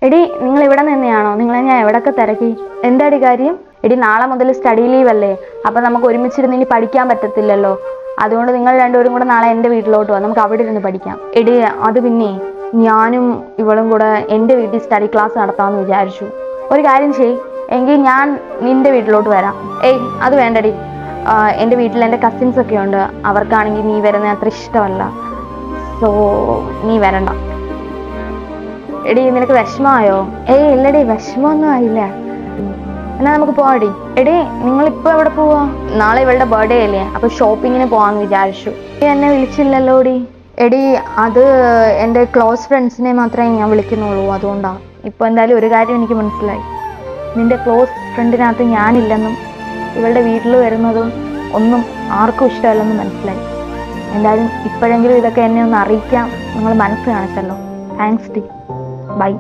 എടി നിങ്ങൾ ഇവിടെ നിന്നെയാണോ? നിങ്ങളെ ഞാൻ എവിടൊക്കെ തിരക്കി. എന്താടി കാര്യം? എടി നാളെ മുതൽ സ്റ്റഡി ലീവ് അല്ലേ, അപ്പൊ നമുക്ക് ഒരുമിച്ചിരുന്ന് ഇനി പഠിക്കാൻ പറ്റത്തില്ലല്ലോ. അതുകൊണ്ട് നിങ്ങൾ രണ്ടുപേരും കൂടെ നാളെ എൻ്റെ വീട്ടിലോട്ട് വാ, നമുക്ക് അവിടെ ഇരുന്ന് പഠിക്കാം. എടി അത് പിന്നെ ഞാനും ഇവളും കൂടെ എൻ്റെ വീട്ടിൽ സ്റ്റഡി ക്ലാസ് നടത്താമെന്ന് വിചാരിച്ചു. ഒരു കാര്യം ചെയ്, എങ്കിൽ ഞാൻ നിന്റെ വീട്ടിലോട്ട് വരാം. ഏയ് അത് വേണ്ടടി, എൻ്റെ വീട്ടിൽ എൻ്റെ കസിൻസ് ഒക്കെ ഉണ്ട്, അവർക്കാണെങ്കിൽ നീ വരുന്നത് അത്ര ഇഷ്ടമല്ല. സോ നീ വരണ്ട. എടി നിനക്ക് വിഷമമായോ? ഏയ് ഇല്ലടി, വിഷമമൊന്നും ആയില്ല. എന്നാ നമുക്ക് പോവാടി. എടി നിങ്ങളിപ്പോ എവിടെ പോവാ? നാളെ ഇവളുടെ ബർത്ത്ഡേ അല്ലേ, അപ്പൊ ഷോപ്പിങ്ങിന് പോവാന്ന് വിചാരിച്ചു. എന്നെ വിളിച്ചില്ലല്ലോ എടി. എടി അത് എൻ്റെ ക്ലോസ് ഫ്രണ്ട്സിനെ മാത്രമേ ഞാൻ വിളിക്കുന്നുള്ളൂ, അതുകൊണ്ടാ. ഇപ്പൊ എന്തായാലും ഒരു കാര്യം എനിക്ക് മനസ്സിലായി, നിന്റെ ക്ലോസ് ഫ്രണ്ടിനകത്ത് ഞാനില്ലെന്നും ഇവളുടെ വീട്ടിൽ വരുന്നതും ഒന്നും ആർക്കും ഇഷ്ടമല്ലെന്നും മനസ്സിലായി. എന്തായാലും ഇപ്പോഴെങ്കിലും ഇതൊക്കെ എന്നെ ഒന്ന് അറിയിക്കാം നിങ്ങൾ മനസ്സ് കാണിച്ചല്ലോ. Thanks D. ബൈ.